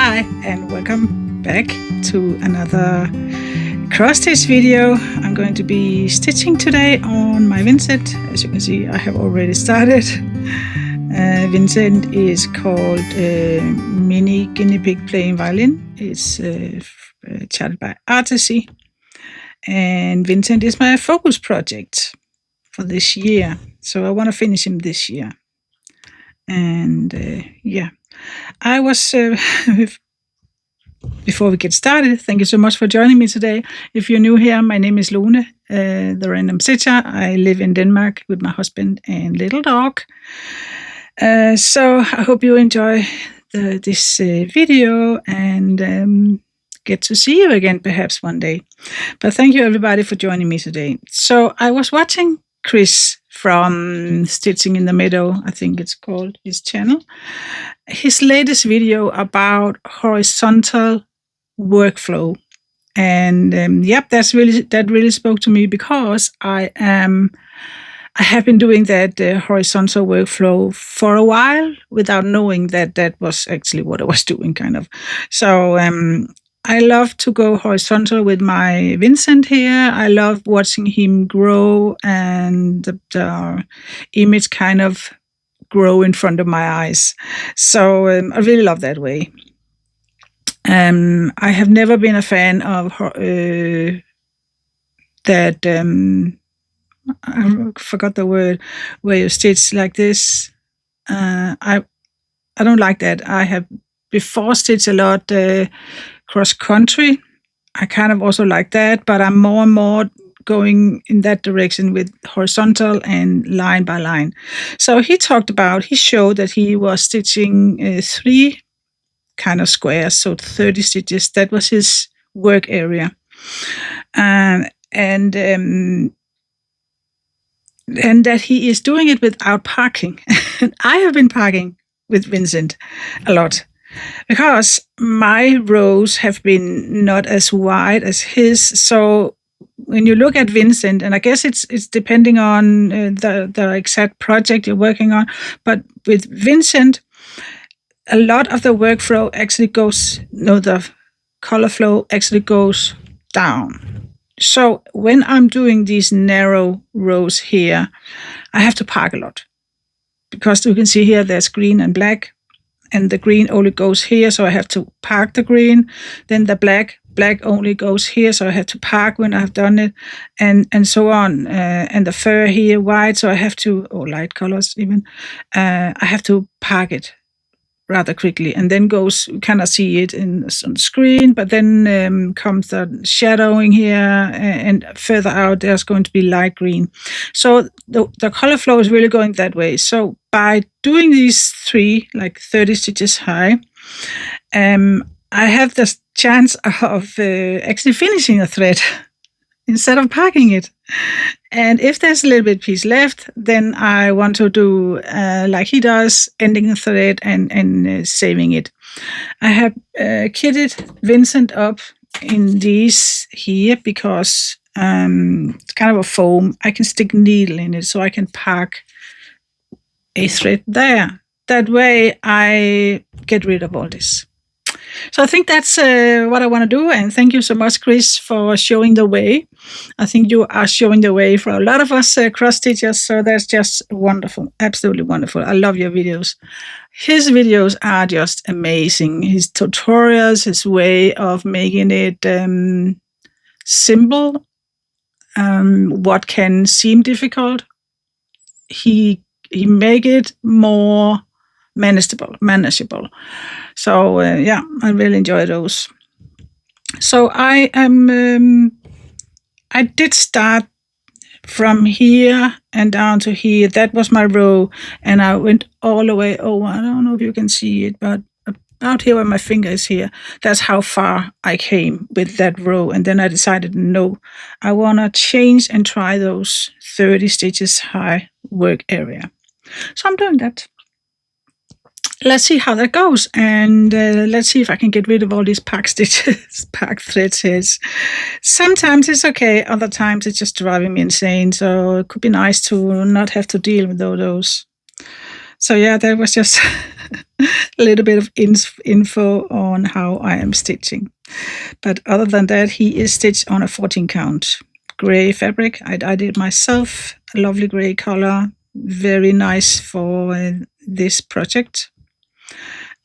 Hi and welcome back to another cross stitch video. I'm going to be stitching today on my Vincent. As you can see, I have already started. Vincent is called Mini Guinea Pig Playing Violin. It's charted by Artsy, and Vincent is my focus project for this year. So I want to finish him this year. And I was before we get started, thank you so much for joining me today. If you're new here, my name is Lone, the Random Stitcher. I live in Denmark with my husband and little dog. So I hope you enjoy this video and get to see you again perhaps one day. But thank you everybody for joining me today. So I was watching Chris from Stitching in the Meadow, I think it's called, his channel. His latest video about horizontal workflow. And that really spoke to me because I have been doing that horizontal workflow for a while without knowing that was actually what I was doing, kind of. So I love to go horizontal with my Vincent here. I love watching him grow and the image kind of grow in front of my eyes. So I really love that way. I have never been a fan of that. I forgot the word, where you stitch like this. I don't like that. I have before stitched a lot cross country. I kind of also like that, but I'm more and more going in that direction with horizontal and line by line. So he showed that he was stitching 3 kind of squares, so 30 stitches. That was his work area. And that he is doing it without parking. I have been parking with Vincent a lot because my rows have been not as wide as his. So when you look at Vincent, and I guess it's depending on the exact project you're working on, but with Vincent, a lot of the workflow actually the color flow actually goes down. So when I'm doing these narrow rows here, I have to park a lot because you can see here there's green and black, and the green only goes here, so I have to park the green. Then the black only goes here, so I have to park when I've done it, and so on. And the fur here white, so I have to, or light colors even, I have to park it rather quickly, and then you cannot see it on the screen, but then comes the shadowing here, and further out there's going to be light green. So the color flow is really going that way. So by doing these 3, like 30 stitches high, I have the chance of actually finishing a thread instead of parking it. And if there's a little bit piece left, then I want to do like he does, ending the thread and saving it. I have kitted Vincent up in these here because it's kind of a foam. I can stick needle in it, so I can park a thread there. That way I get rid of all this. So I think that's what I want to do, and thank you so much, Chris, for showing the way. I think you are showing the way for a lot of us cross stitchers, so that's just wonderful, absolutely wonderful. I love your videos. His videos are just amazing. His tutorials, his way of making it simple, what can seem difficult, he make it more manageable. So I really enjoy those. So I did start from here and down to here. That was my row, and I went all the way over. I don't know if you can see it, but out here where my finger is here, that's how far I came with that row. And then I decided, no, I want to change and try those 30 stitches high work area. So I'm doing that. Let's see how that goes, and let's see if I can get rid of all these pack stitches, pack threads here. Sometimes it's okay, other times it's just driving me insane, so it could be nice to not have to deal with all those. So yeah, that was just a little bit of info on how I am stitching. But other than that, he is stitched on a 14 count gray fabric. I did myself, a lovely gray color, very nice for this project.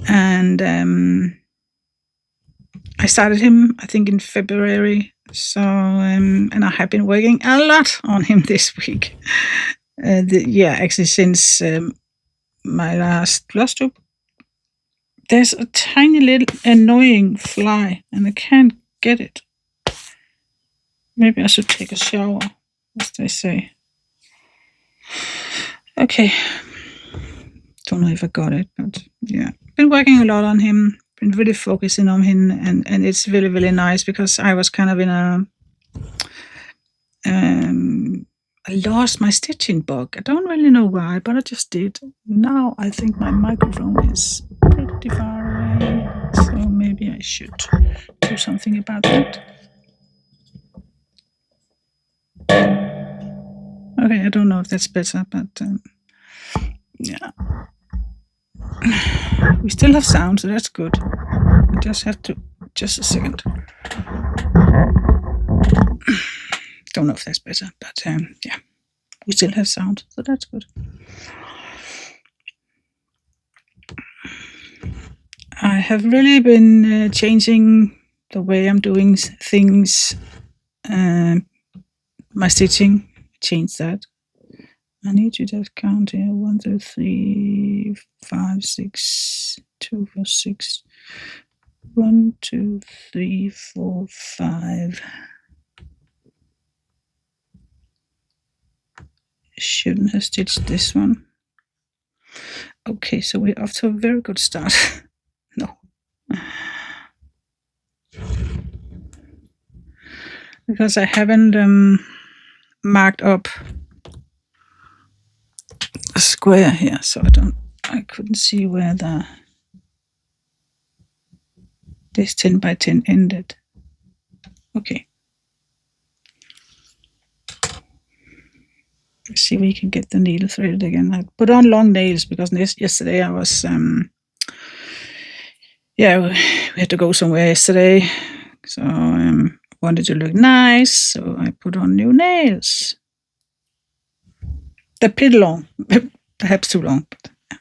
And I started him, I think, in February. So, and I have been working a lot on him this week. Actually, since my last flush tube. There's a tiny little annoying fly, and I can't get it. Maybe I should take a shower, as they say. Okay. Don't know if I got it, but yeah. Been working a lot on him. Been really focusing on him, and it's really, really nice because I was kind of in a I lost my stitching bug. I don't really know why, but I just did. Now I think my microphone is pretty far away, so maybe I should do something about that. Okay, I don't know if that's better, but yeah. We still have sound, so that's good. We just have to, just a second. Don't know if that's better, but yeah. We still have sound, so that's good. I have really been changing the way I'm doing things. My stitching, change that. I need to just count here. 1, 2, 3, 5, 6, 2, 4, 6. 1, 2, 3, 4, 5. Shouldn't have stitched this one. Okay, so we're off to a very good start. No. Because I haven't marked up a square here, so I couldn't see where this 10 by 10 ended. Okay. Let's see if we can get the needle threaded again. I put on long nails because yesterday I was we had to go somewhere yesterday, so wanted to look nice, so I put on new nails. They're pretty long, perhaps too long. But, yeah.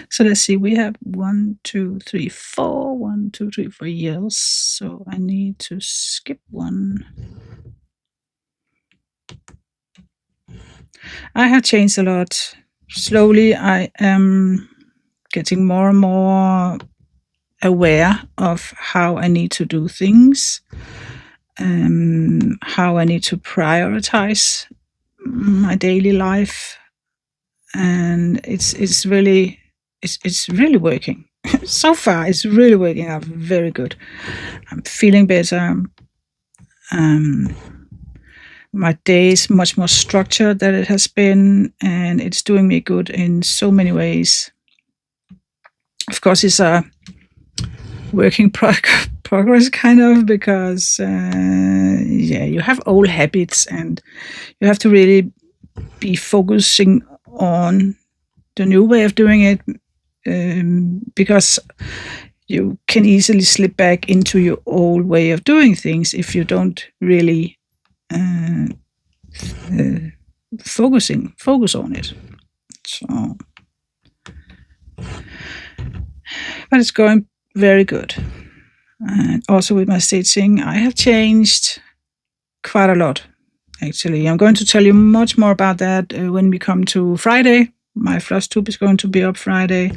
So let's see, we have 1, 2, 3, 4. 1, 2, 3, 4 yells, so I need to skip one. I have changed a lot. Slowly, I am getting more and more aware of how I need to do things, how I need to prioritize my daily life, and it's really working. So far, it's really working out very good. I'm feeling better. My day is much more structured than it has been, and it's doing me good in so many ways. Of course, it's a working progress kind of, because you have old habits and you have to really be focusing on the new way of doing it, because you can easily slip back into your old way of doing things if you don't really focus on it. So, but it's going very good. And also with my stitching, I have changed quite a lot, actually. I'm going to tell you much more about that when we come to Friday. My flush tube is going to be up Friday.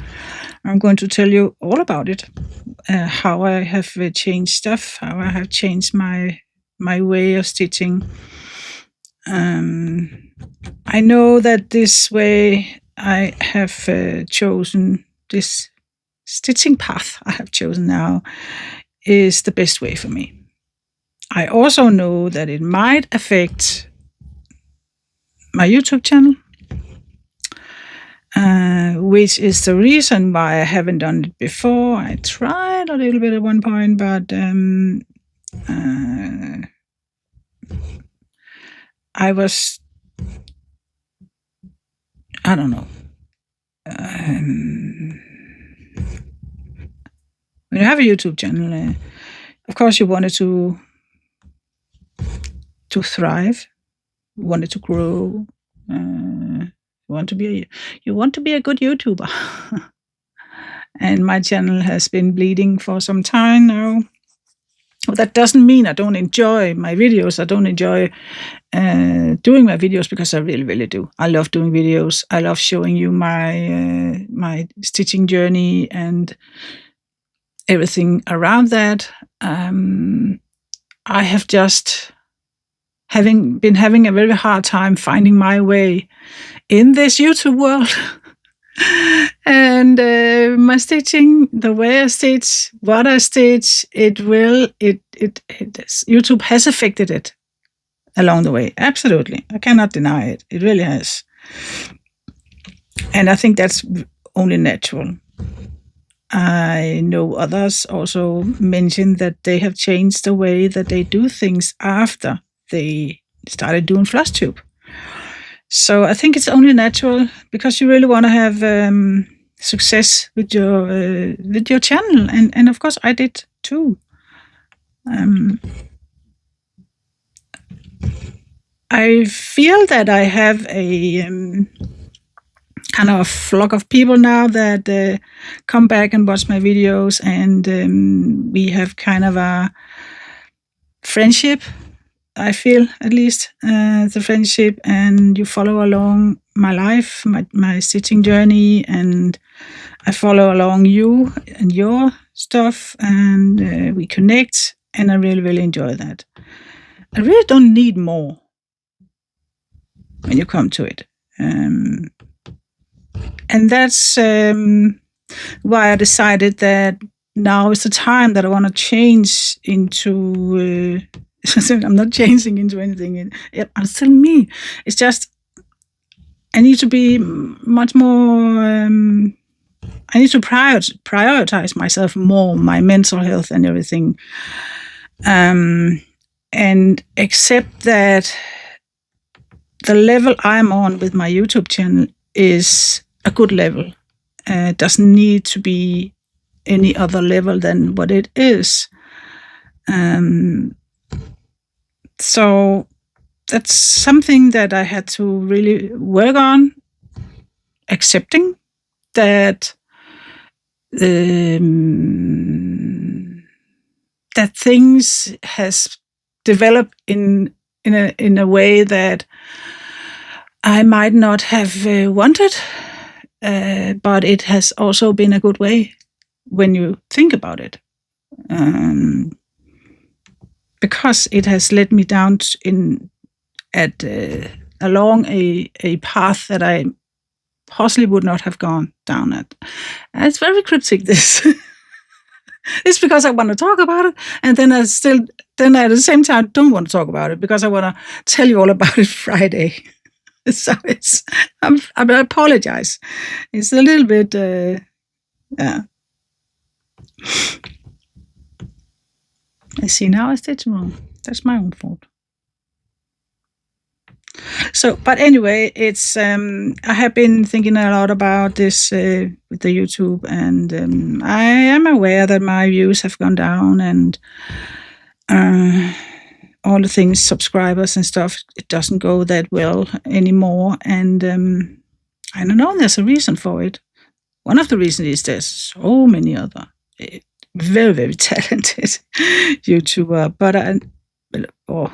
I'm going to tell you all about it, how I have changed stuff, how I have changed my way of stitching. I know that this way I have chosen, this stitching path I have chosen now is the best way for me. I also know that it might affect my YouTube channel, which is the reason why I haven't done it before. I tried a little bit at one point, but I don't know. when you have a YouTube channel, of course you want it to thrive, you want it to grow, you want to be a good YouTuber. And my channel has been bleeding for some time now. But that doesn't mean I don't enjoy my videos. I don't enjoy doing my videos, because I really, really do. I love doing videos. I love showing you my my stitching journey and everything around that. I have just been having a very hard time finding my way in this YouTube world. And my stitching, the way I stitch, what I stitch, YouTube has affected it along the way. Absolutely. I cannot deny it. It really has. And I think that's only natural. I know others also mentioned that they have changed the way that they do things after they started doing floss tube. So I think it's only natural, because you really want to have success with your channel, and of course I did too. I feel that I have a kind of a flock of people now that come back and watch my videos, and we have kind of a friendship. I feel, at least, the friendship, and you follow along my life, my stitching journey, and I follow along you and your stuff, and we connect, and I really, really enjoy that. I really don't need more when you come to it. And that's why I decided that now is the time that I want to change into... I'm not changing into anything. I'm still me. It's just I need to be much more... I need to prioritize myself more, my mental health and everything, and accept that the level I'm on with my YouTube channel is a good level. It doesn't need to be any other level than what it is. So that's something that I had to really work on, accepting that that things has developed in a way that I might not have wanted, but it has also been a good way when you think about it. Because it has led me down along a path that I possibly would not have gone down at. And it's very cryptic, this. It's because I want to talk about it, and then at the same time don't want to talk about it, because I want to tell you all about it Friday. So I apologize. It's a little bit, yeah. I see, now I stitched wrong. That's my own fault. So, but anyway, it's I have been thinking a lot about this with the YouTube, and I am aware that my views have gone down, and all the things, subscribers and stuff, it doesn't go that well anymore. And I don't know, there's a reason for it. One of the reasons is there's so many other very, very talented YouTuber, or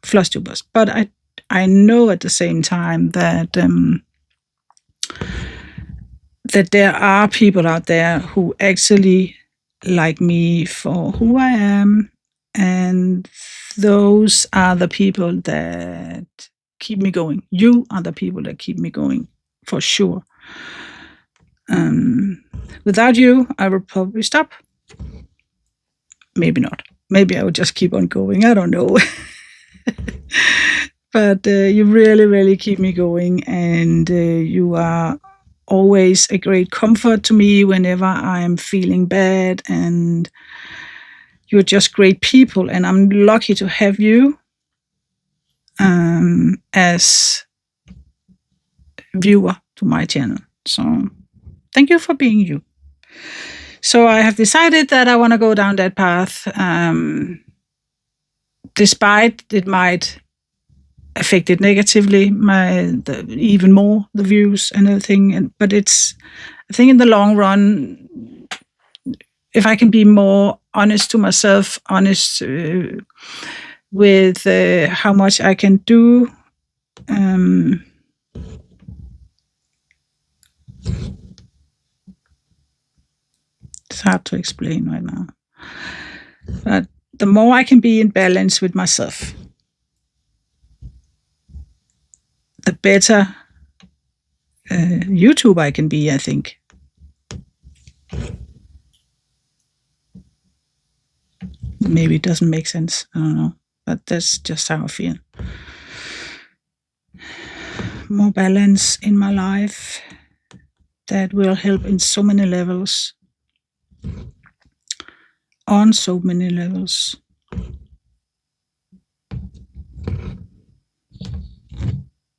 floss tubers. But I know at the same time that that there are people out there who actually like me for who I am, and those are the people that keep me going. You are the people that keep me going, for sure. Without you, I would probably stop. Maybe not. Maybe I would just keep on going. I don't know. But you really, really keep me going, and you are always a great comfort to me whenever I'm feeling bad, and you're just great people, and I'm lucky to have you as viewer to my channel. So Thank you for being you. So I have decided that I want to go down that path, despite it might affect it negatively, even more the views and everything. But I think in the long run, if I can be more honest to myself, honest with how much I can do, it's hard to explain right now. But the more I can be in balance with myself, the better YouTube I can be, I think. Maybe it doesn't make sense. I don't know. But that's just how I feel. More balance in my life. That will help in so many levels. On so many levels.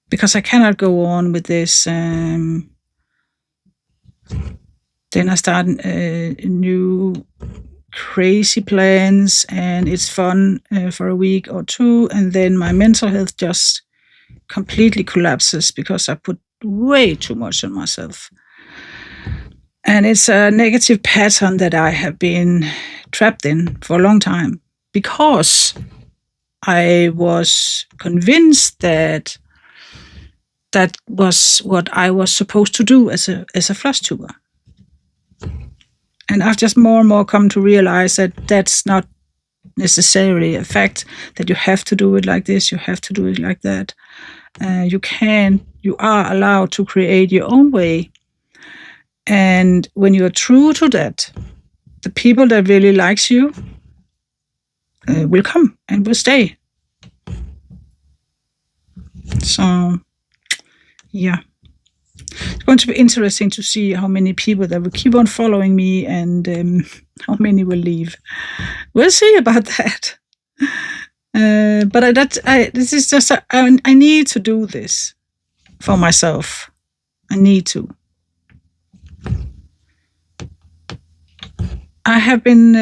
Because I cannot go on with this. Then I start new crazy plans, and it's fun for a week or two, and then my mental health just completely collapses because I put way too much on myself. And it's a negative pattern that I have been trapped in for a long time, because I was convinced that that was what I was supposed to do as a floss tuber. And I've just more and more come to realize that that's not necessarily a fact, that you have to do it like this, you have to do it like that. You are allowed to create your own way. And when you are true to that, the people that really likes you will come and will stay. So, yeah. It's going to be interesting to see how many people that will keep on following me, and how many will leave. We'll see about that. But this is just, I need to do this for myself. I need to. I have been,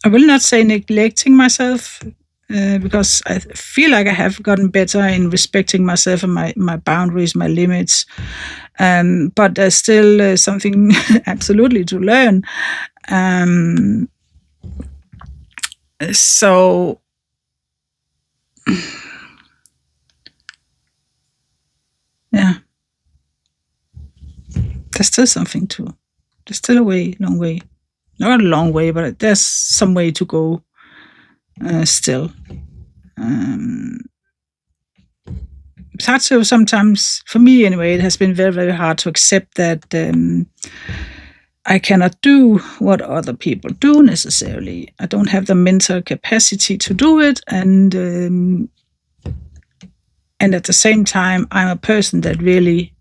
I will not say neglecting myself, because I feel like I have gotten better in respecting myself and my boundaries, my limits. But there's still something absolutely to learn. So, yeah, there's still something to. There's still a long way. Not a long way, but there's some way to go still. It's hard to sometimes, for me anyway, it has been very, very hard to accept that I cannot do what other people do necessarily. I don't have the mental capacity to do it, and at the same time, I'm a person that really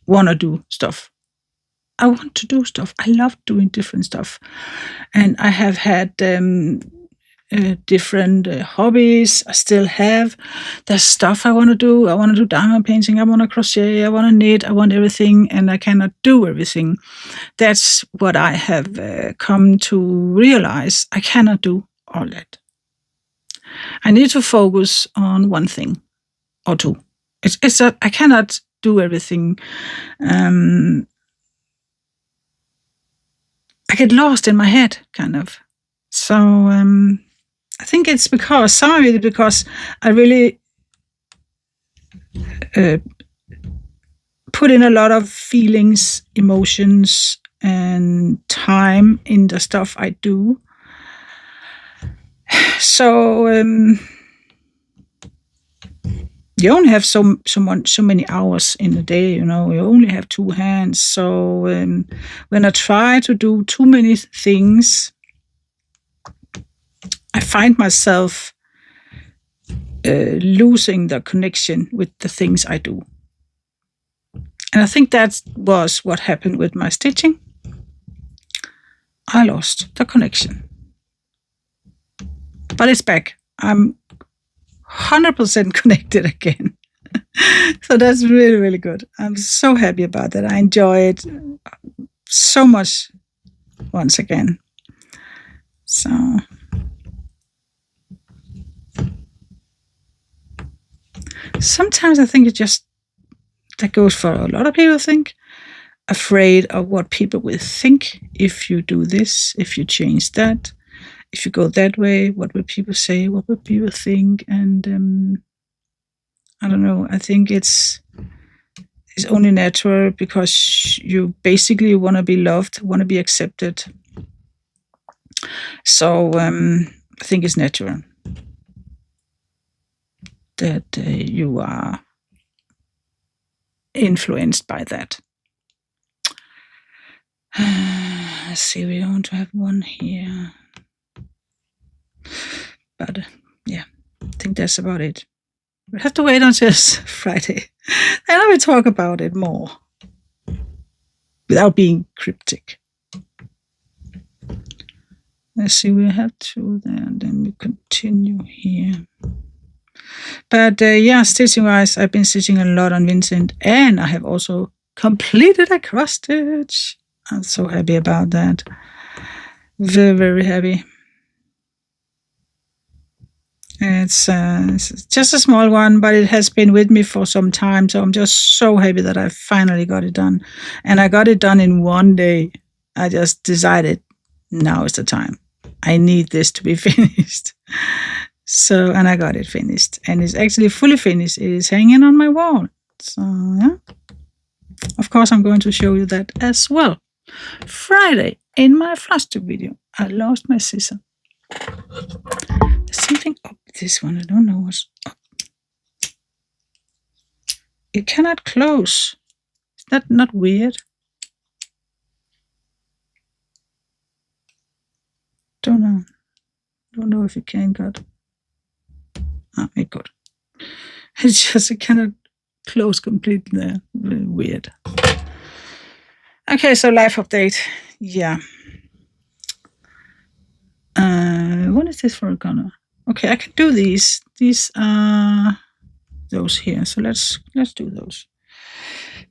want to do stuff. I want to do stuff. I love doing different stuff. And I have had different hobbies. I still have. There's stuff I want to do. I want to do diamond painting. I want to crochet. I want to knit. I want everything. And I cannot do everything. That's what I have come to realize. I cannot do all that. I need to focus on one thing or two. It's that I cannot do everything. I get lost in my head, kind of. So I think it's some of it because I really put in a lot of feelings, emotions, and time in the stuff I do. So you only have so many hours in a day, you only have two hands. So when I try to do too many things, I find myself losing the connection with the things I do. And I think that was what happened with my stitching. I lost the connection. But it's back. I'm 100% connected again. So that's really, really good. I'm so happy about that. I enjoy it so much once again. So sometimes I think that goes for a lot of people, think, afraid of what people will think if you do this, if you change that, if you go that way, what will people say, what will people think? And I don't know, I think it's only natural because you basically want to be loved, want to be accepted. So I think it's natural that you are influenced by that. Let's see, we want to have one here. But yeah, I think that's about it. We have to wait until Friday. Then I will talk about it more without being cryptic. Let's see, we have two there, and then we continue here. But yeah, stitching-wise, I've been stitching a lot on Vincent, and I have also completed a cross stitch. I'm so happy about that. Very, very happy. It's just a small one, but it has been with me for some time, so I'm just so happy that I finally got it done. And I got it done in one day. I just decided now is the time. I need this to be finished. So, and I got it finished. And it's actually fully finished. It is hanging on my wall. So, yeah. Of course, I'm going to show you that as well. Friday, in my fluster video, I lost my scissor. There's something up this one. I don't know what's up. It cannot close. Is that not weird? Don't know. Don't know if it can cut. Ah, it could. It's just it cannot close completely there. Really weird. Okay, so life update. Yeah. What is this for a corner? Okay, I can do these. These are those here. So let's do those.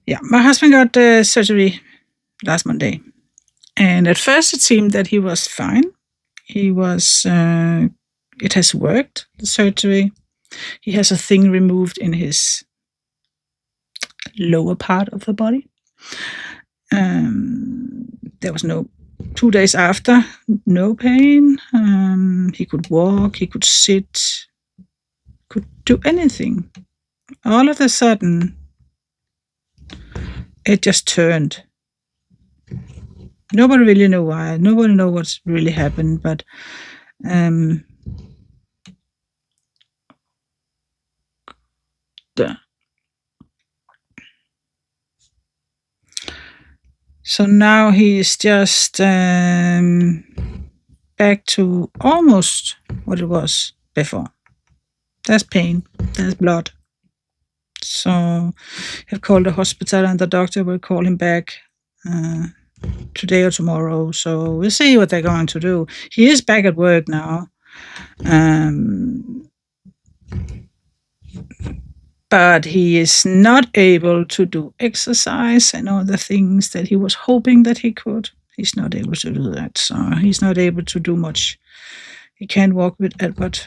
Yeah, my husband got surgery last Monday, and at first it seemed that he was fine. He was. It has worked, the surgery. He has a thing removed in his lower part of the body. There was no 2 days after, no pain. He could walk, he could sit, could do anything. All of a sudden, it just turned. Nobody really know why. Nobody know what's really happened, but so now he is just back to almost what it was before. There's pain, there's blood. So I've called the hospital, and the doctor will call him back today or tomorrow. So we'll see what they're going to do. He is back at work now. But he is not able to do exercise and all the things that he was hoping that he could. He's not able to do that. So he's not able to do much. He can't walk with Edward.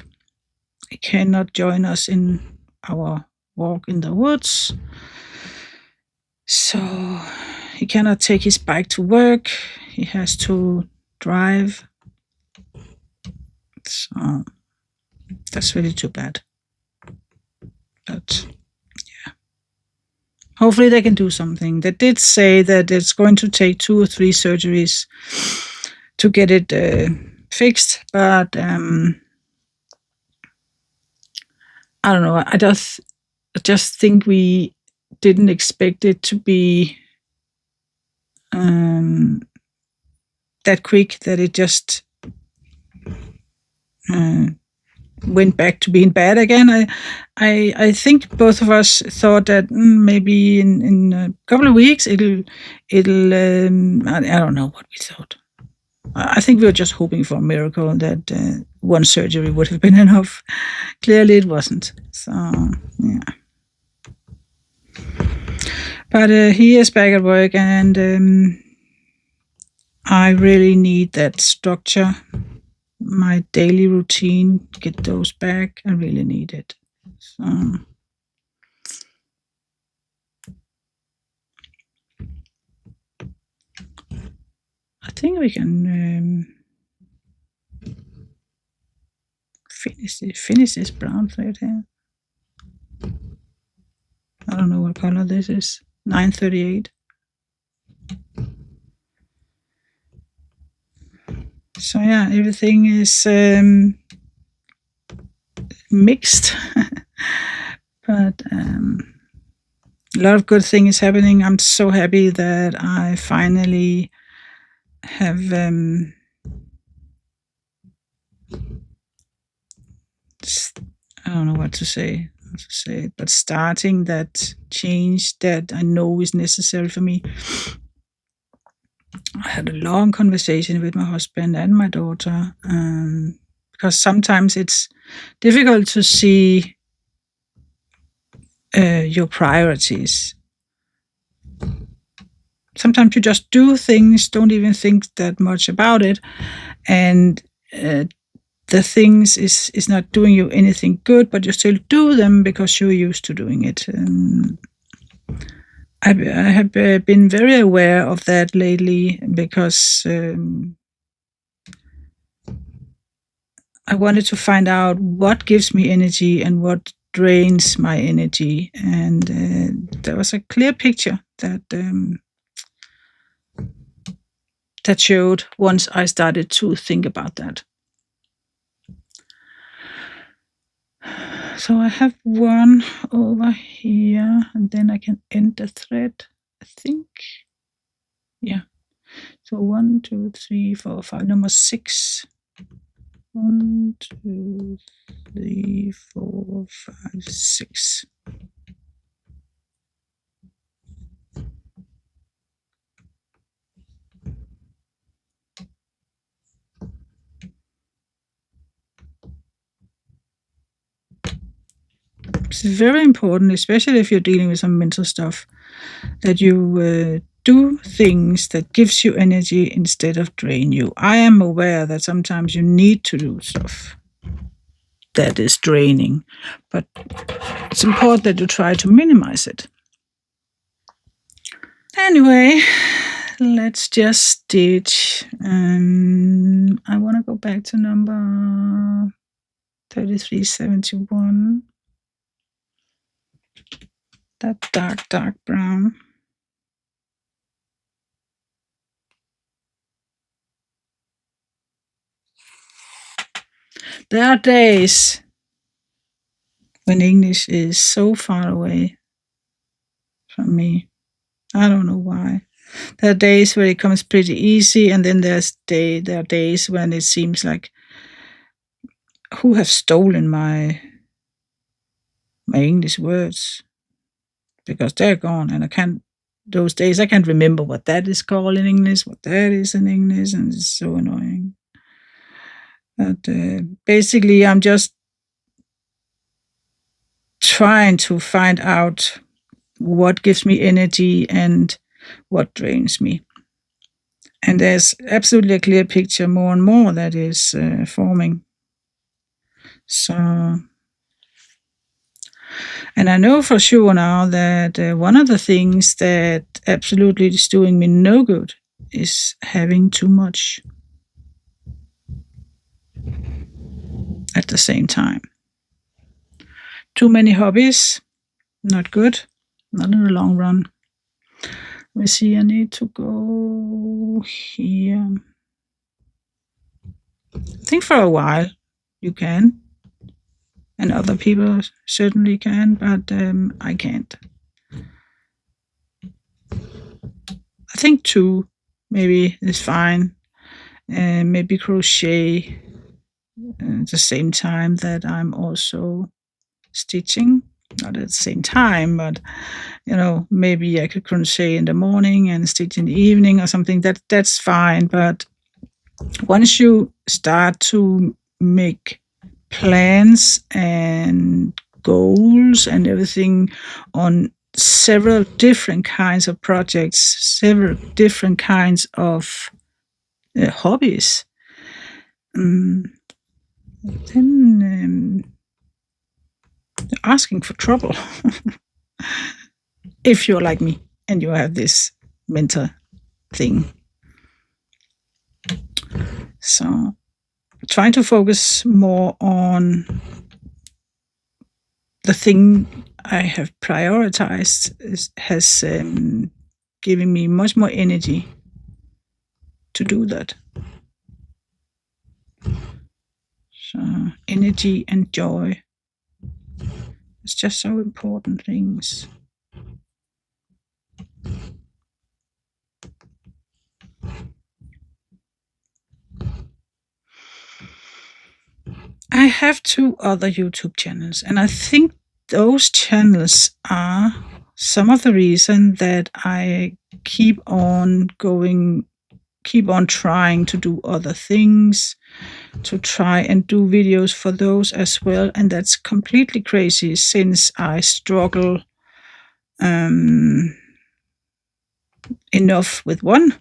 He cannot join us in our walk in the woods. So he cannot take his bike to work. He has to drive. So that's really too bad. But yeah, hopefully they can do something. They did say that it's going to take 2 or 3 surgeries to get it fixed, but I don't know. I just think we didn't expect it to be that quick, that it just went back to being bad again. I think both of us thought that maybe in a couple of weeks it'll I don't know what we thought. I think we were just hoping for a miracle, that one surgery would have been enough. Clearly it wasn't. So yeah. But he is back at work, and I really need that structure, my daily routine, get those back. I really need it. So I think we can finish this brown thread here. I don't know what color this is. 938. So yeah, everything is mixed, but a lot of good things happening. I'm so happy that I finally have I don't know what to say, but starting that change that I know is necessary for me. I had a long conversation with my husband and my daughter, because sometimes it's difficult to see your priorities. Sometimes you just do things, don't even think that much about it, and the things is not doing you anything good, but you still do them because you're used to doing it. I have been very aware of that lately, because I wanted to find out what gives me energy and what drains my energy, and there was a clear picture that that showed once I started to think about that. So I have one over here, and then I can end the thread, I think. Yeah. So 1, 2, 3, 4, 5, number 6. 1, 2, 3, 4, 5, 6. It's very important, especially if you're dealing with some mental stuff, that you do things that gives you energy instead of drain you. I am aware that sometimes you need to do stuff that is draining, but it's important that you try to minimize it. Anyway, let's just stitch. I want to go back to number 3371. That dark brown. There are days when English is so far away from me. I don't know why. There are days where it comes pretty easy, and then there are days when it seems like, who have stolen my English words, because they're gone, and I can't. Those days I can't remember what that is called in English, what that is in English, and it's so annoying. But basically, I'm just trying to find out what gives me energy and what drains me. And there's absolutely a clear picture more and more that is forming. So, and I know for sure now that one of the things that absolutely is doing me no good is having too much at the same time. Too many hobbies, not good, not in the long run. Let me see, I need to go here. I think for a while you can, and other people certainly can, but I can't. I think 2 maybe is fine. Maybe crochet at the same time that I'm also stitching. Not at the same time, but maybe I could crochet in the morning and stitch in the evening or something. That's fine. But once you start to make plans and goals and everything on several different kinds of projects, several different kinds of hobbies, then asking for trouble. If you're like me and you have this mental thing. So trying to focus more on the thing I have prioritized has given me much more energy to do that. So energy and joy. It's just so important things. I have 2 other YouTube channels, and I think those channels are some of the reason that I keep on trying to do other things, to try and do videos for those as well. And that's completely crazy since I struggle enough with one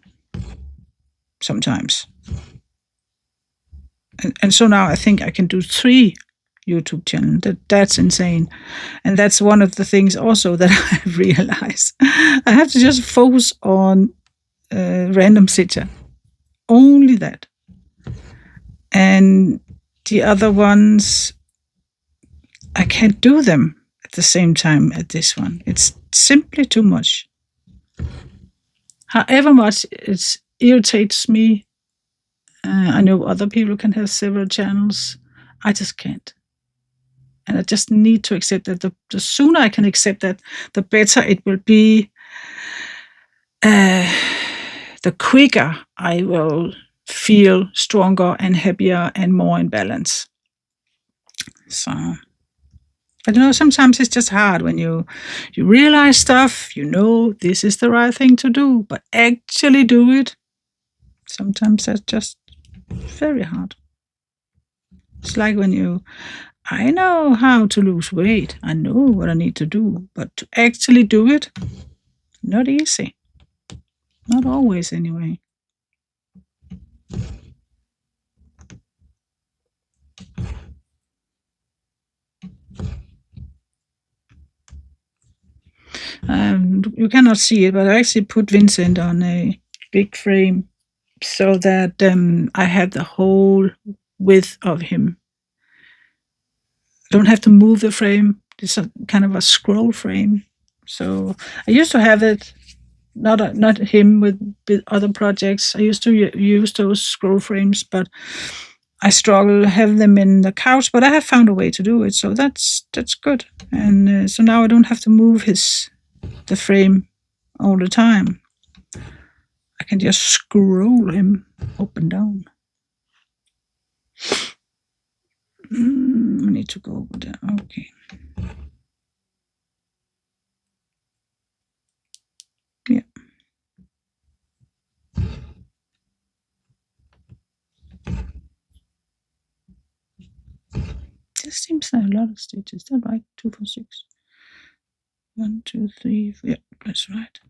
sometimes. And so now I think I can do 3 YouTube channels. That's insane. And that's one of the things also that I realize. I have to just focus on random sitter. Only that. And the other ones, I can't do them at the same time at this one. It's simply too much. However much it irritates me, I know other people can have several channels. I just can't. And I just need to accept that. The sooner I can accept that, the better it will be. The quicker I will feel stronger and happier and more in balance. So, but sometimes it's just hard when you realize stuff, this is the right thing to do, but actually do it. Sometimes that's just very hard. It's like when I know how to lose weight. I know what I need to do, but to actually do it, not easy. Not always, anyway. You cannot see it, but I actually put Vincent on a big frame so that I have the whole width of him. I don't have to move the frame. It's a kind of a scroll frame. So I used to have it, not him with other projects. I used to use those scroll frames, but I struggle to have them in the couch. But I have found a way to do it, so that's good. And so now I don't have to move the frame all the time. I can just scroll him up and down. I need to go over there. Okay. Yeah. This seems like a lot of stitches. Is that right? 2, 4, 6. 1, 2, 3, 4. Yeah, that's right.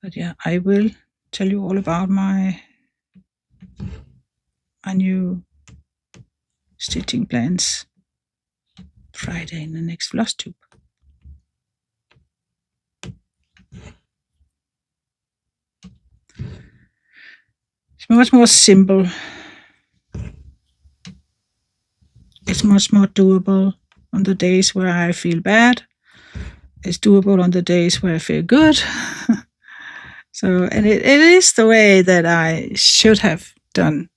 But yeah, I will tell you all about my new stitching plans Friday in the next floss tube. It's much more simple. It's much more doable on the days where I feel bad. It's doable on the days where I feel good. So, and it is the way that I should have done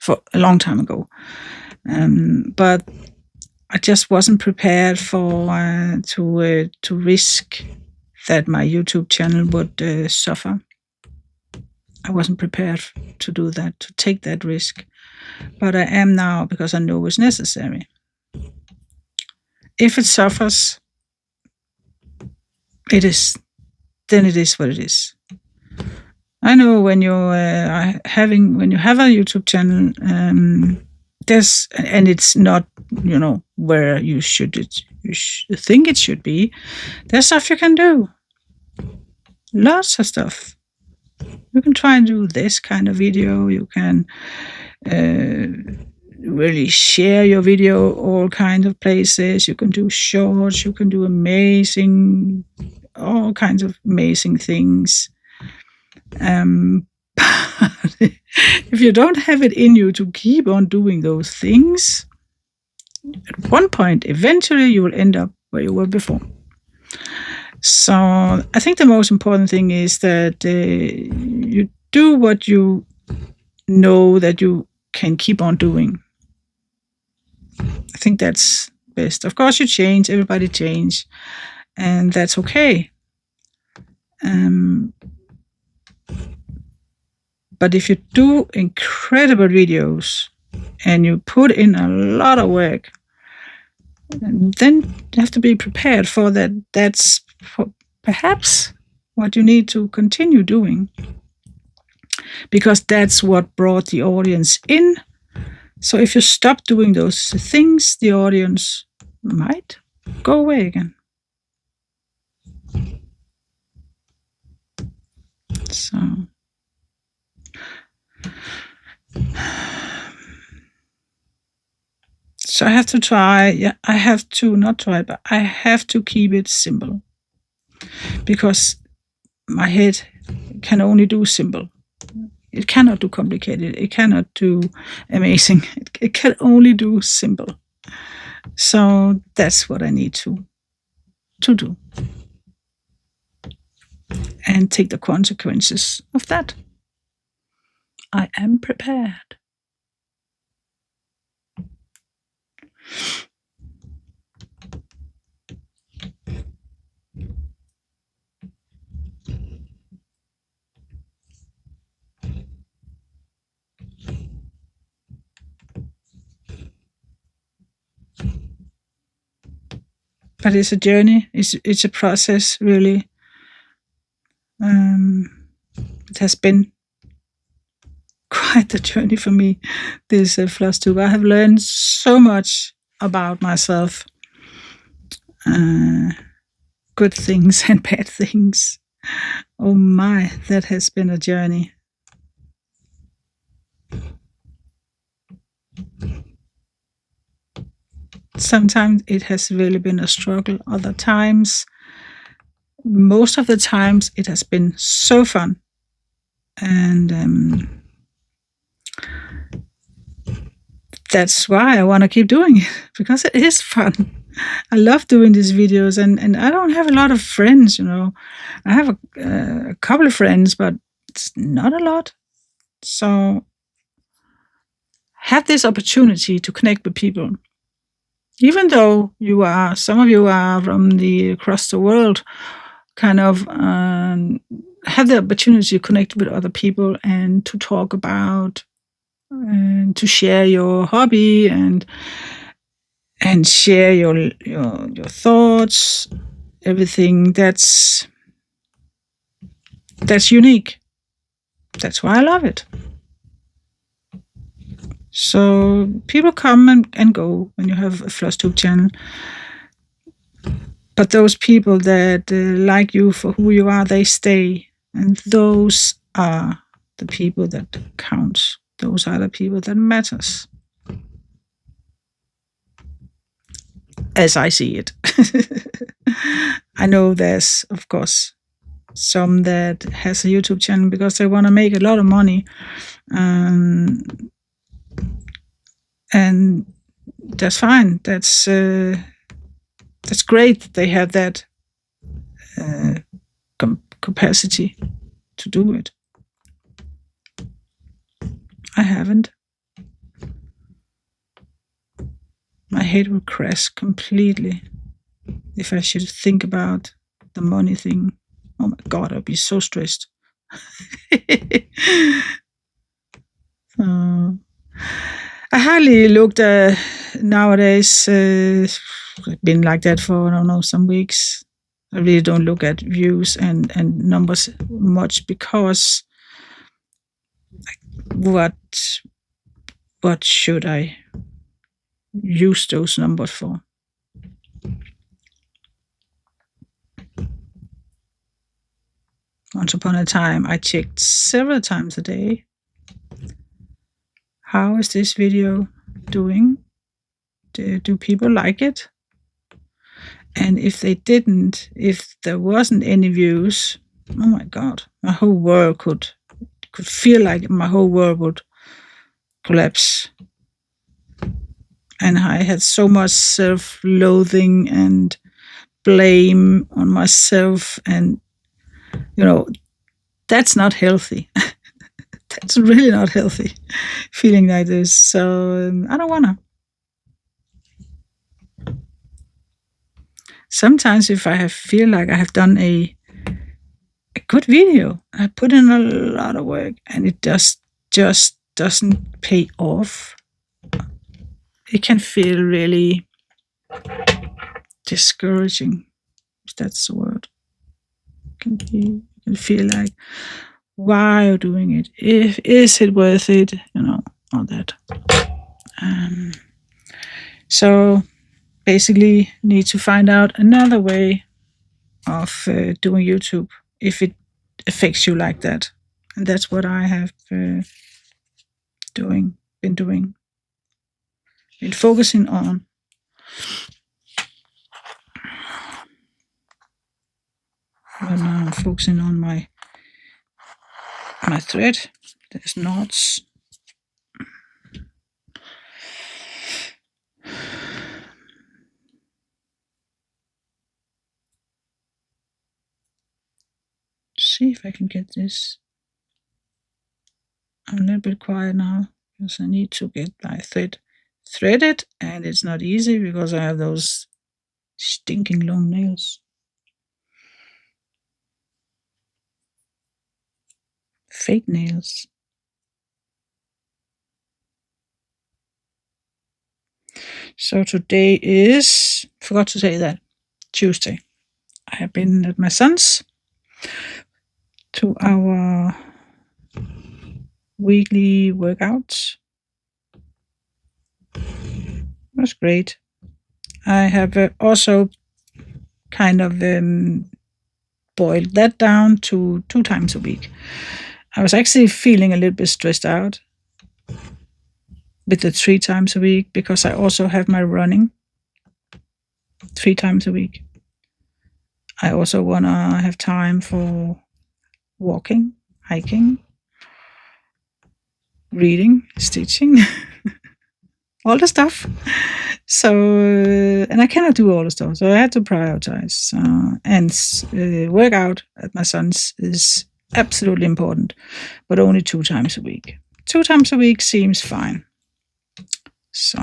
for a long time ago. But I just wasn't prepared for to risk that my YouTube channel would suffer. I wasn't prepared to do that, to take that risk. But I am now because I know it's necessary. If it suffers, then it is what it is. I know when you have a YouTube channel, and it's not, where you think it should be, there's stuff you can do. Lots of stuff. You can try and do this kind of video. You can really share your video all kinds of places. You can do shorts. You can do all kinds of amazing things. If you don't have it in you to keep on doing those things, at one point, eventually, you will end up where you were before. So I think the most important thing is that you do what you know that you can keep on doing. I think that's best. Of course, you change. Everybody change. And that's okay. But if you do incredible videos and you put in a lot of work, then you have to be prepared for that. That's perhaps what you need to continue doing, because that's what brought the audience in. So if you stop doing those things, the audience might go away again. So I have to try. Yeah, I have to not try, but I have to keep it simple, because my head can only do simple. It cannot do complicated. It cannot do amazing. It can only do simple. So that's what I need to do, and take the consequences of that. I am prepared. But it's a journey. It's a process, really. It has been quite the journey for me, this floss tube. I have learned so much about myself. Good things and bad things. Oh my, that has been a journey. Sometimes it has really been a struggle. Other times, most of the times, it has been so fun. And that's why I want to keep doing it, because it is fun. I love doing these videos, and I don't have a lot of friends, I have a couple of friends, but it's not a lot. So have this opportunity to connect with people. Even though some of you are from across the world, kind of have the opportunity to connect with other people and to talk about and to share your hobby and share your thoughts, everything. That's unique. That's why I love it. So people come and go when you have a floss tube channel. But those people that like you for who you are, they stay. And those are the people that counts. Those are the people that matters. As I see it. I know there's, of course, some that has a YouTube channel because they want to make a lot of money. And that's fine. That's great. They have that capacity to do it. I haven't. My head would crash completely if I should think about the money thing. Oh my God, I'd be so stressed. I hardly looked nowadays. It's been like that for, I don't know, some weeks. I really don't look at views and numbers much, because what should I use those numbers for. Once upon a time, I checked several times a day. How is this video doing? Do people like it? And if they didn't, if there wasn't any views, oh my God, my whole world could feel like my whole world would collapse. And I had so much self-loathing and blame on myself, and that's not healthy. That's really not healthy, feeling like this. So I don't wanna. Sometimes if I feel like I have done a good video, I put in a lot of work, and it just doesn't pay off, it can feel really discouraging, if that's the word. You can feel like, why are you doing it? Is it worth it? All that. So basically need to find out another way of doing YouTube if it affects you like that. And that's what I have been focusing on. Well, now I'm focusing on my thread. There's knots. See if I can get this. I'm a little bit quiet now because I need to get my thread threaded, and it's not easy because I have those stinking long nails. Fake nails. So today is, forgot to say that, Tuesday. I have been at my son's to our weekly workouts. It was great. I have also kind of boiled that down to 2 times a week. I was actually feeling a little bit stressed out with the 3 times a week because I also have my running 3 times a week. I also want to have time for walking, hiking, reading, stitching, all the stuff. So, and I cannot do all the stuff, so I had to prioritize. And workout at my son's is absolutely important, but only 2 times a week. 2 times a week seems fine. So,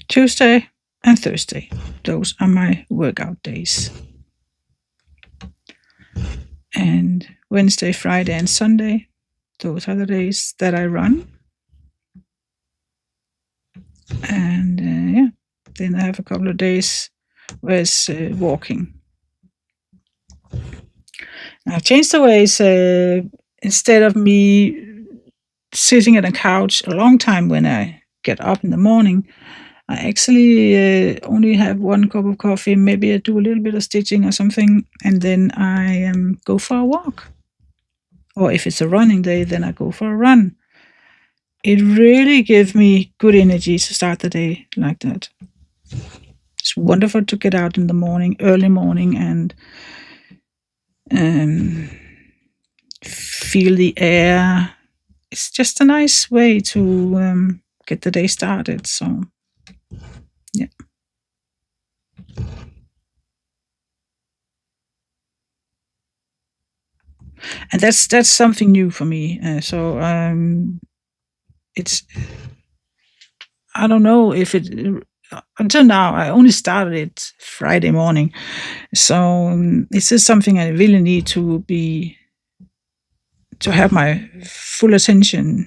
Tuesday and Thursday, those are my workout days. And Wednesday, Friday, and Sunday, those are the days that I run. And then I have a couple of days where it's walking. I've changed the ways. Instead of me sitting at a couch a long time when I get up in the morning, I actually only have 1 cup of coffee. Maybe I do a little bit of stitching or something, and then I go for a walk. Or if it's a running day, then I go for a run. It really gives me good energy to start the day like that. It's wonderful to get out in the morning, early morning, and feel the air. It's just a nice way to get the day started. So, yeah. And that's something new for me. So it's, I don't know if it, until now I only started it Friday morning, so it's just something I really need to have my full attention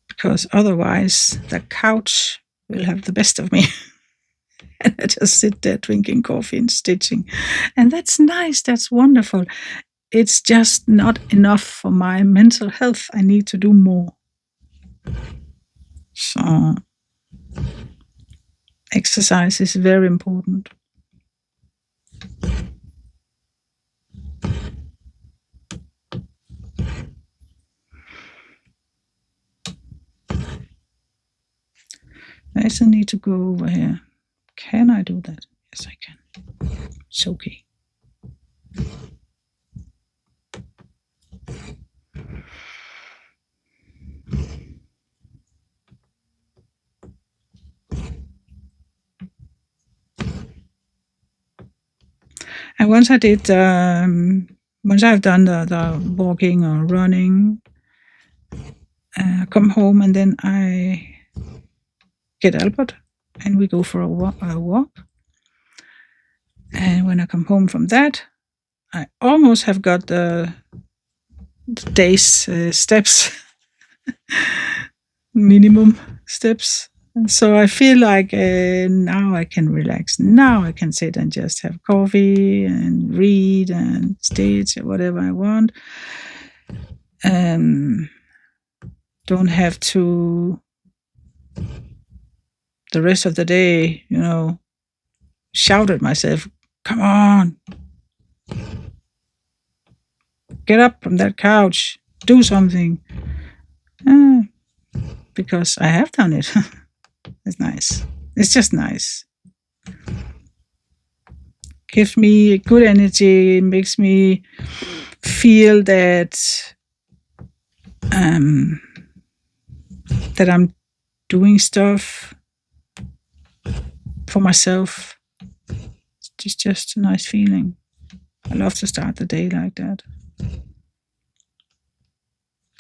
because otherwise the couch will have the best of me. And I just sit there drinking coffee and stitching, and that's nice, that's wonderful. It's just not enough for my mental health. I need to do more. So exercise is very important. I also need to go over here. Can I do that? Yes, I can. It's okay. And once I've done the walking or running, come home and then I get Albert and we go for a walk. And when I come home from that, I almost have got the day's steps, minimum steps. And so I feel like now I can relax. Now I can sit and just have coffee and read and stitch or whatever I want. Don't have to the rest of the day, shout at myself, come on, get up from that couch, do something. Because I have done it. It's nice. It's just nice. Gives me good energy, makes me feel that that I'm doing stuff for myself. It's just a nice feeling. I love to start the day like that.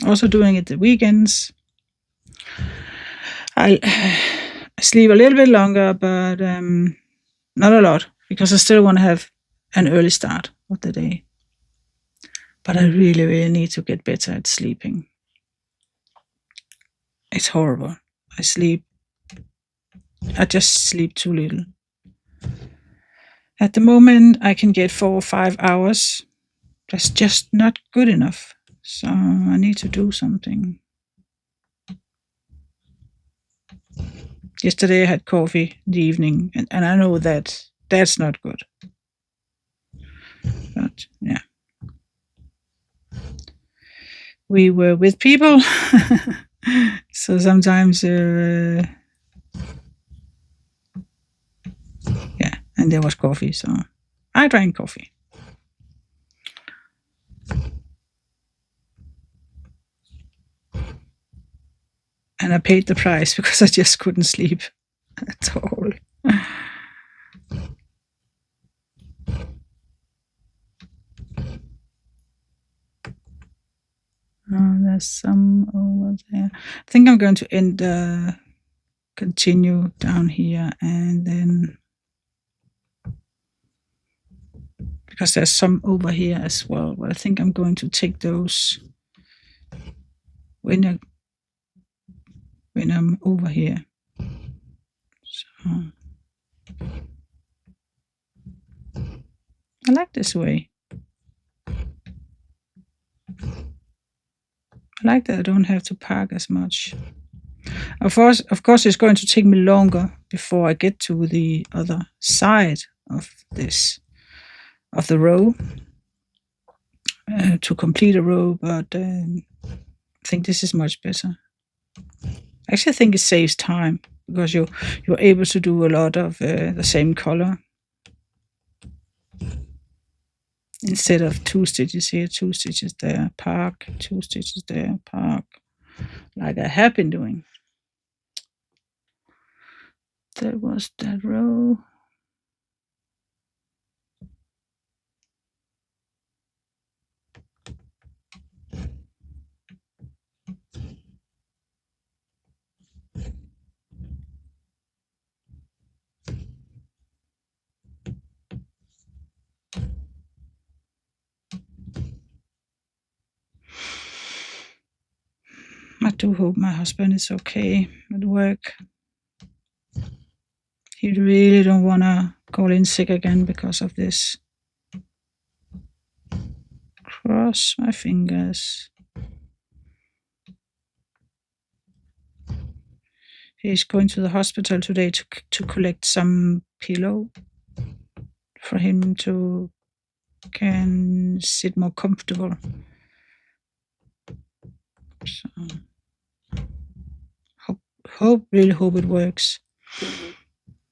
Also doing it the weekends. I sleep a little bit longer, but not a lot, because I still want to have an early start of the day. But I really, really need to get better at sleeping. It's horrible. I just sleep too little. At the moment, I can get 4 or 5 hours. That's just not good enough. So I need to do something. Yesterday I had coffee in the evening, and I know that that's not good. But yeah. We were with people. So sometimes, and there was coffee. So I drank coffee. And I paid the price because I just couldn't sleep at all. There's some over there. I think I'm going to continue down here, and then because there's some over here as well, but I think I'm going to take those when I'm over here. So I like this way. I like that I don't have to park as much. Of course, it's going to take me longer before I get to the other side of the row to complete a row, but I think this is much better. I actually think it saves time because you're able to do a lot of the same color instead of 2 stitches here, 2 stitches there, park, 2 stitches there, park, like I have been doing. That was that row. I do hope my husband is okay at work. He really don't want to call in sick again because of this. Cross my fingers. He's going to the hospital today to collect some pillow for him to can sit more comfortable. So really hope it works.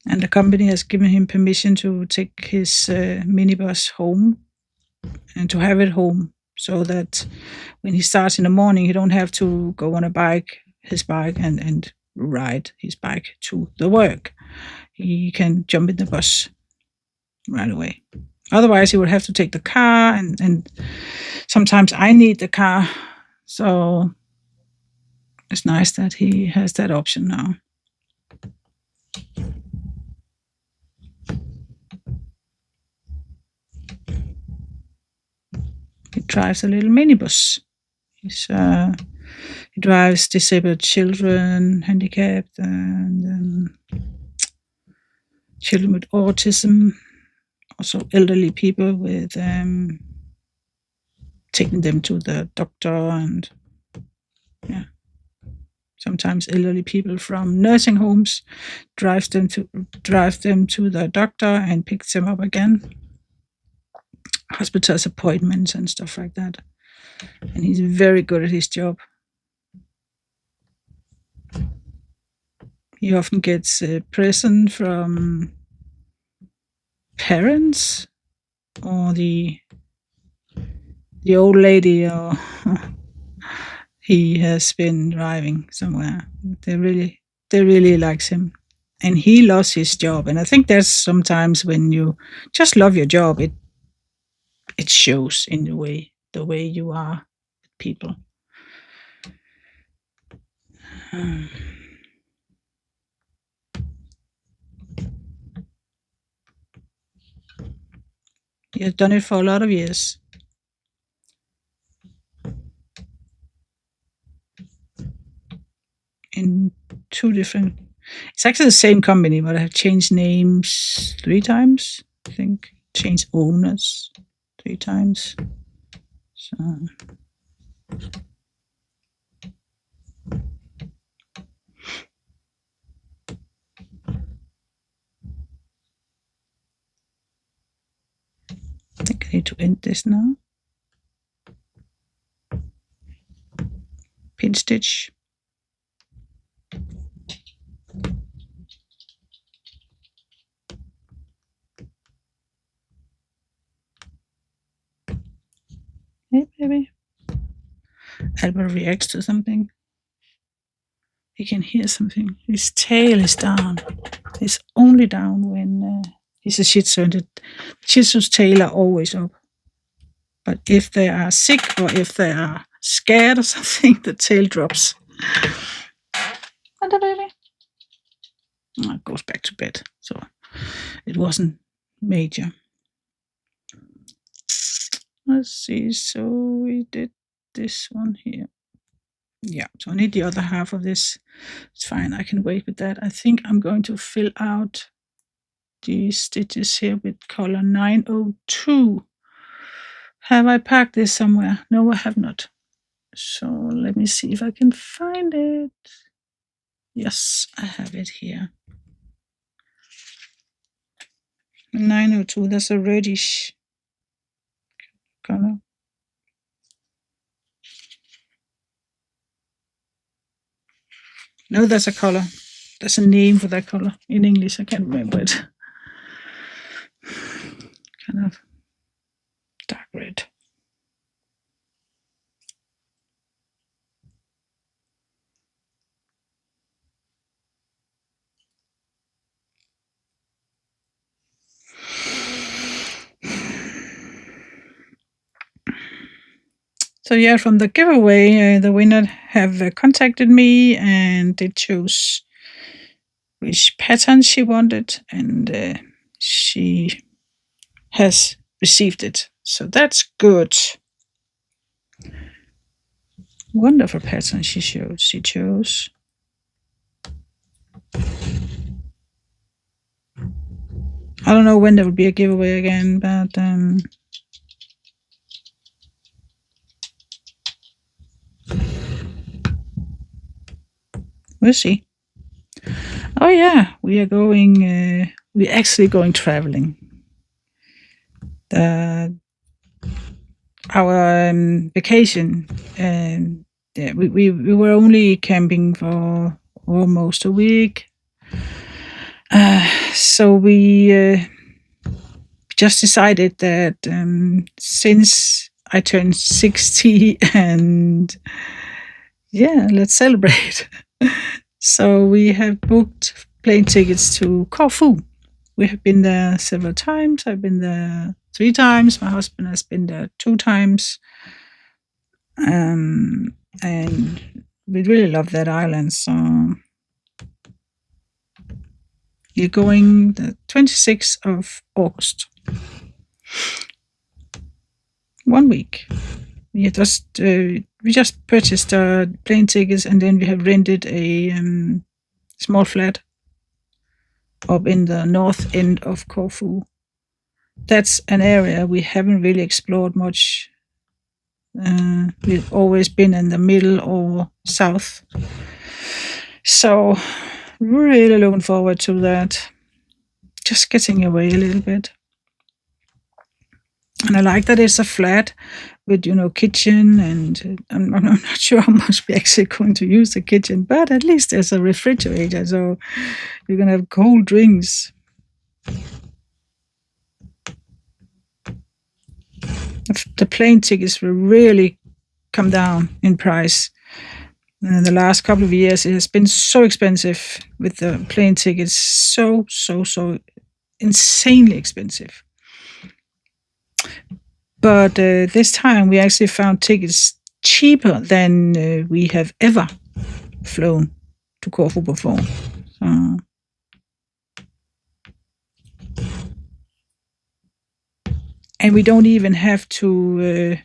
And the company has given him permission to take his minibus home and to have it home, so that when he starts in the morning, he don't have to go on his bike and ride his bike to the work. He can jump in the bus right away. Otherwise, he would have to take the car, and sometimes I need the car. So it's nice that he has that option now. He drives a little minibus. He drives disabled children, handicapped, and children with autism, also elderly people with taking them to the doctor, and sometimes elderly people from nursing homes drive them to the doctor and pick them up again. Hospitals appointments and stuff like that. And he's very good at his job. He often gets a present from parents or the old lady, or he has been driving somewhere. They really likes him, and he loves his job. And I think that's sometimes when you just love your job, it shows in the way you are with people. He has done it for a lot of years. In two different, it's actually the same company, but I have changed names 3 times, I think. Changed owners 3 times. So I think I need to end this now. Pin stitch. Hey, baby. Albert reacts to something. He can hear something. His tail is down. It's only down when he's a Shih Tzu, and the Shih Tzu's tail are always up. But if they are sick or if they are scared or something, the tail drops. And the baby goes back to bed. So it wasn't major. Let's see. So we did this one here. Yeah, so I need the other half of this. It's fine, I can wait with that. I think I'm going to fill out these stitches here with color 902. Have I packed this somewhere? No, I have not. So let me see if I can find it. Yes, I have it here. 902, that's a reddish color. No, that's a color. There's a name for that color in English. I can't remember it. Kind of dark red. So yeah, from the giveaway, the winner have contacted me, and they chose which pattern she wanted, and she has received it. So that's good. Wonderful pattern she chose. I don't know when there will be a giveaway again, but we'll see. Oh yeah, we are going. We're actually going traveling. Our vacation. Yeah, we were only camping for almost a week. So we just decided that since I turned 60 and yeah, let's celebrate. So we have booked plane tickets to Corfu. We have been there several times. I've been there 3 times. My husband has been there 2 times. And we really love that island. So we're going the 26th of August. 1 week. We just purchased plane tickets, and then we have rented a small flat up in the north end of Corfu. That's an area we haven't really explored much. We've always been in the middle or south. So really looking forward to that. Just getting away a little bit. And I like that it's a flat with, kitchen, and I'm not sure how much we're actually going to use the kitchen, but at least there's a refrigerator, so you can have cold drinks. The plane tickets will really come down in price. In the last couple of years, it has been so expensive with the plane tickets, so insanely expensive. But this time we actually found tickets cheaper than we have ever flown to Corfu before. So, and we don't even have to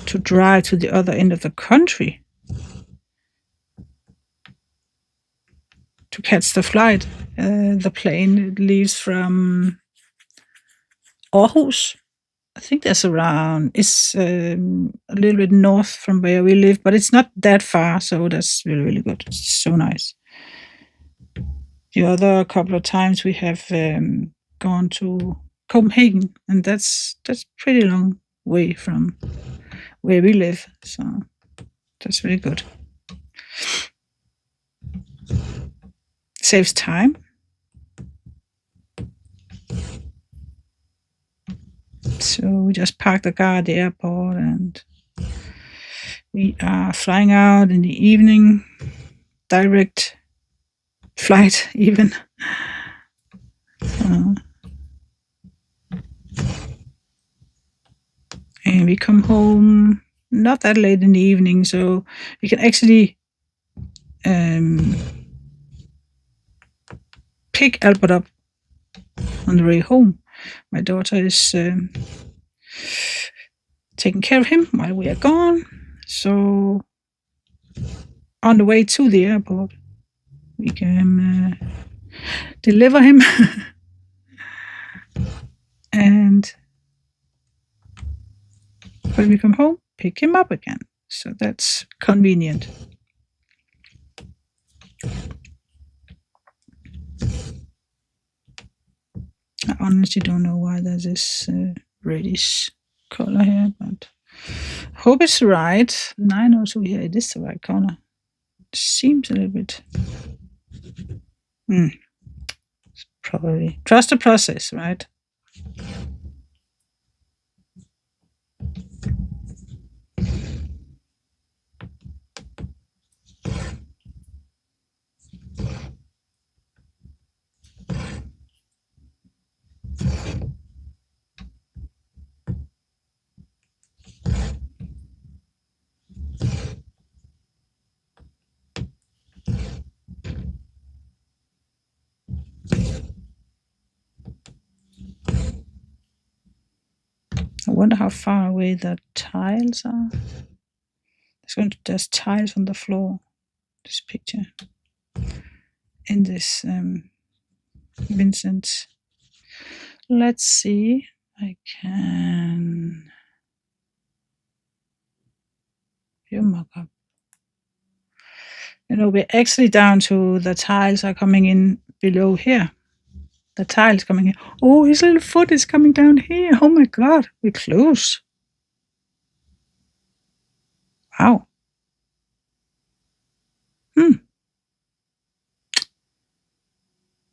drive to the other end of the country to catch the flight. The plane leaves from Aarhus. I think that's around. It's a little bit north from where we live, but it's not that far, so that's really, really good. It's so nice. The other couple of times we have gone to Copenhagen, and that's pretty long way from where we live, so that's really good. Saves time. So we just park the car at the airport, and we are flying out in the evening, direct flight even. And we come home not that late in the evening, so we can actually pick Albert up on the way home. My daughter is taking care of him while we are gone. So on the way to the airport, we can deliver him and when we come home, pick him up again. So that's convenient. I honestly don't know why there's this reddish color here, but hope it's right. And I know, so here it is the right color. It seems a little bit. Probably. Trust the process, right? I wonder how far away the tiles are. There's tiles on the floor. This picture. In this Vincent. Let's see. I can view markup. we're actually down to the tiles are coming in below here. The tiles coming in. Oh, his little foot is coming down here. Oh my God, we're close. Wow.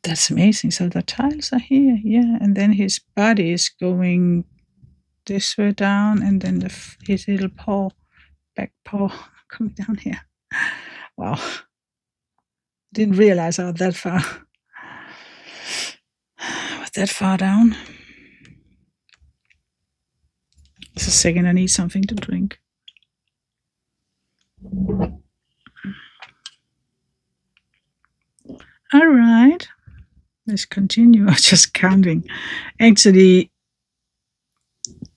That's amazing. So the tiles are here, yeah, and then his body is going this way down, and then his little back paw coming down here. Wow. Didn't realize I was that far. Down. Just a second, I need something to drink. All right. Let's continue. I'm just counting. Actually,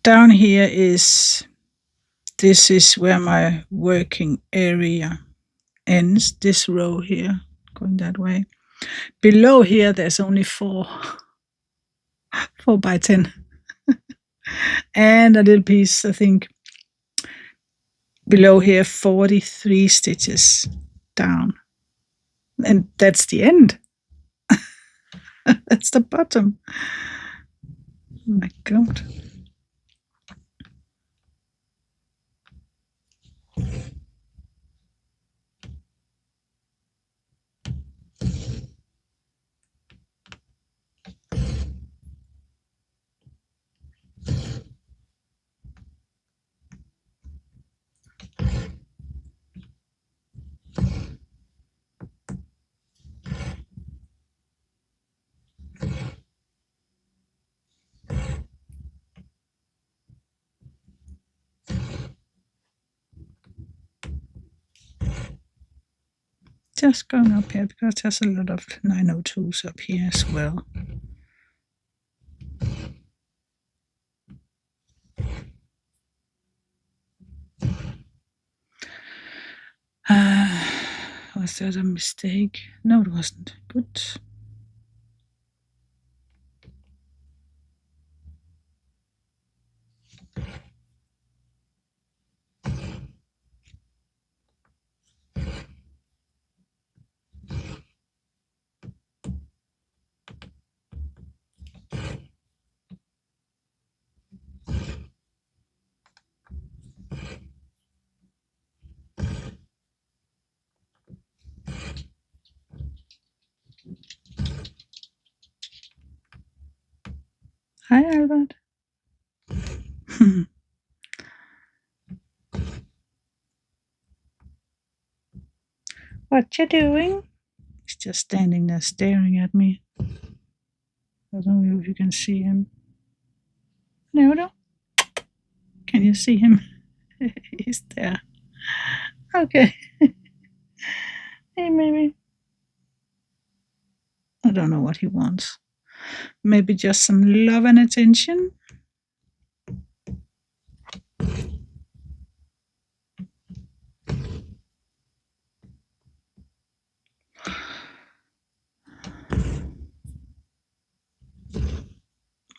down here this is where my working area ends. This row here, going that way. Below here, there's only 4 by 10. And a little piece, I think, below here, 43 stitches down. And that's the end. That's the bottom. Oh my God. Just going up here because there's a lot of 902s up here as well. Was that a mistake? No, it wasn't. Good. Hi, Albert. What you doing? He's just standing there staring at me. I don't know if you can see him. No. Can you see him? He's there. Okay. Hey, maybe. I don't know what he wants. Maybe just some love and attention.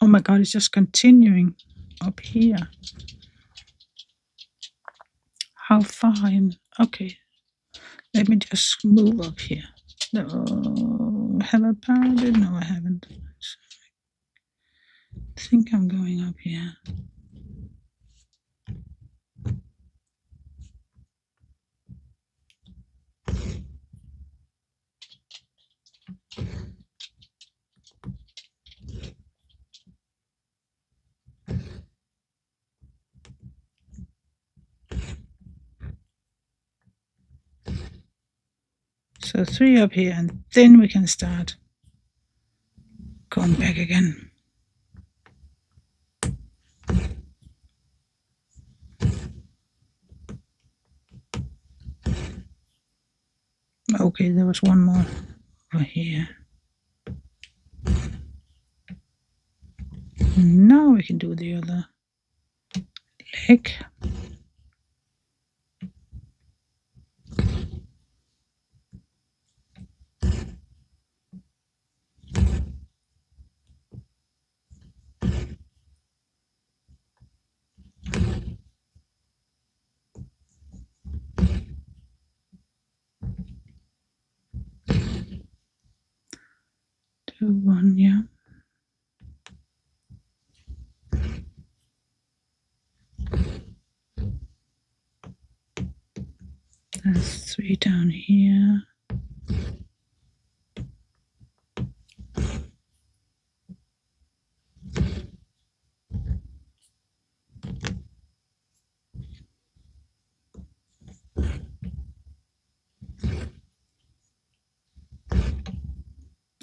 Oh my God, it's just continuing up here. How far in? Okay, let me just move up here. No, have I powered it? No, I haven't. I think I'm going up here. So 3 up here, and then we can start going back again. Okay, there was one more over here. Now we can do the other leg. So 1, yeah. There's 3 down here.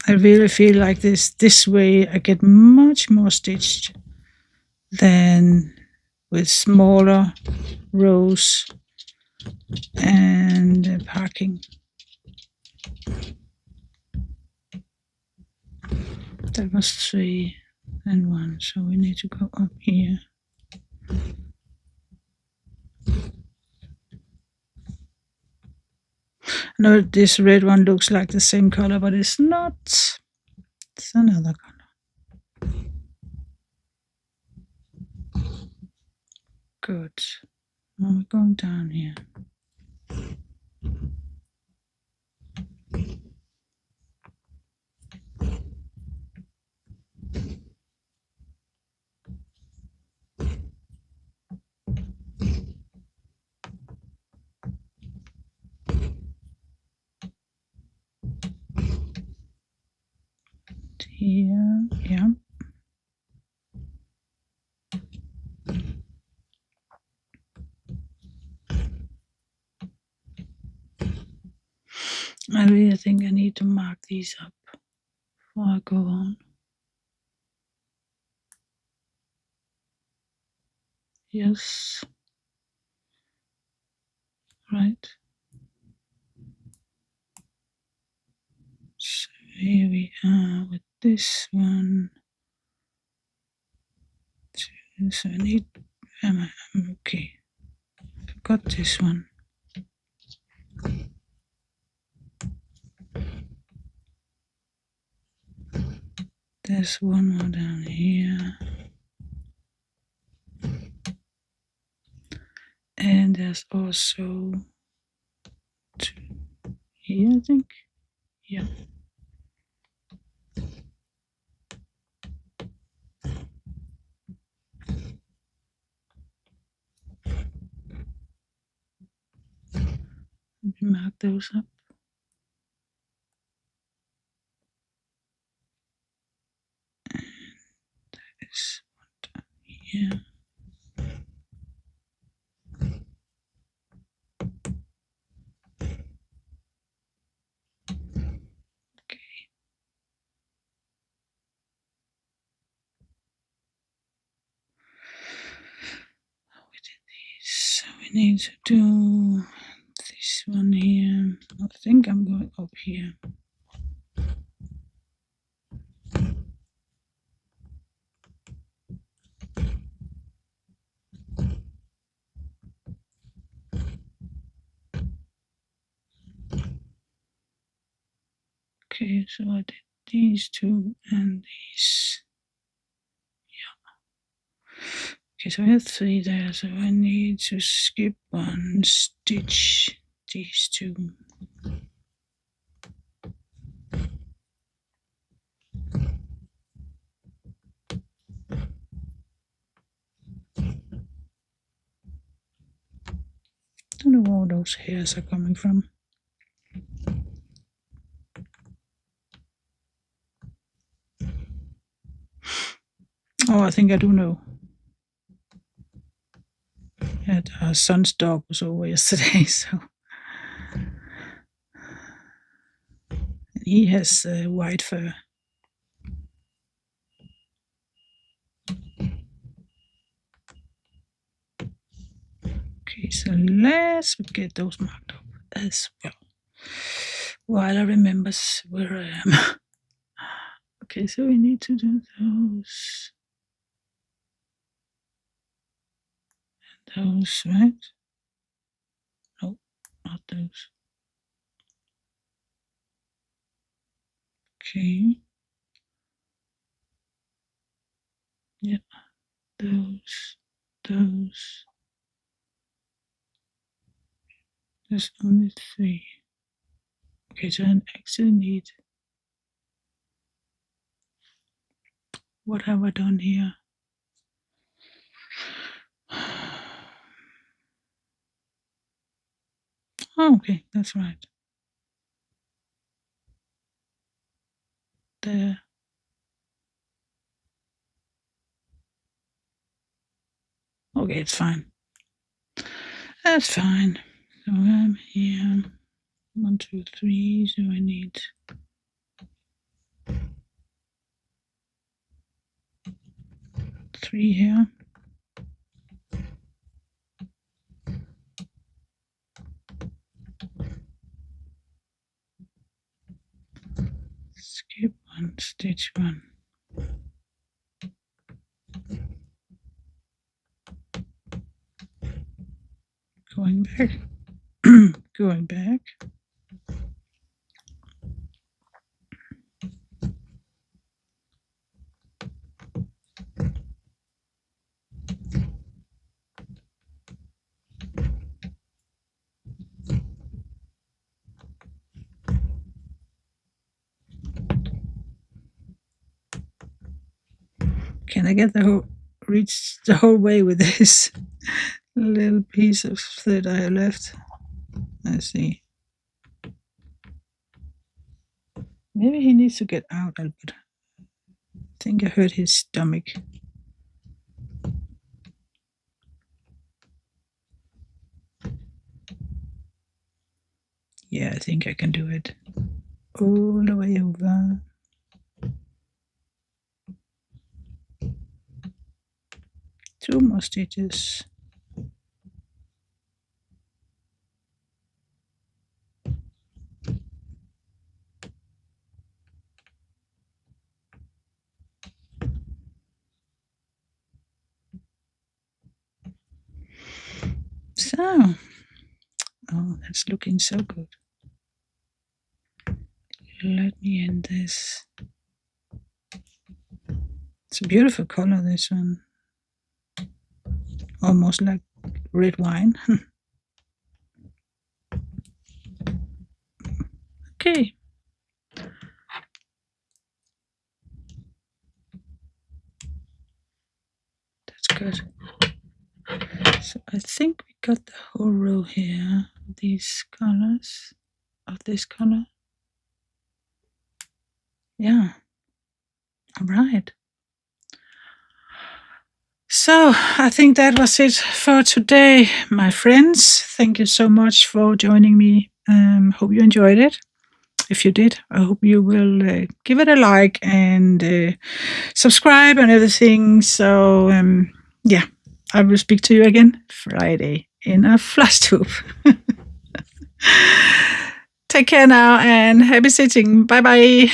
I really feel like this way I get much more stitched than with smaller rows and parking. That was 3 and 1, so we need to go up here. I know this red one looks like the same color, but it's not. It's another color. Good. Now we're going down here. Here, yeah. I really think I need to mark these up before I go on. Yes. Right. So here we are with this one. So I need, okay. Forgot this one. There's one more down here. And there's also 2 here, I think. Yeah. Let me mark those up. And that is one down here. Okay. We did these. So we need to do this one here. I think I'm going up here. Okay, so I did these 2 and these. Yeah. Okay, so I have 3 there, so I need to skip 1 stitch these 2. I don't know where all those hairs are coming from. Oh, I think I do know. Yeah, our son's dog was over yesterday, so. And he has white fur. Okay, so let's get those marked up as well, while I remember where I am. Okay, so we need to do those. And those, right? No, not those. Okay. Yeah, those. There's only 3. Okay, so I actually need What have I done here? Oh, okay, that's right. There. Okay, it's fine. That's fine. So I'm here. 1, 2, 3. So I need 3 here. Skip 1, stitch 1. Going back. Going back. Can I get reach the whole way with this little piece of thread I have left? Let's see. Maybe he needs to get out a little bit. I think I hurt his stomach. Yeah, I think I can do it. All the way over. Two more stitches. So, oh, that's looking so good. Let me end this. It's a beautiful color, this one. Almost like red wine. Okay. That's good. So I think we got the whole row here. These colors of this color. Yeah. All right. So I think that was it for today, my friends. Thank you so much for joining me. Hope you enjoyed it. If you did, I hope you will give it a like and subscribe and everything. So yeah, I will speak to you again Friday in a flash tube. Take care now and happy stitching. Bye bye.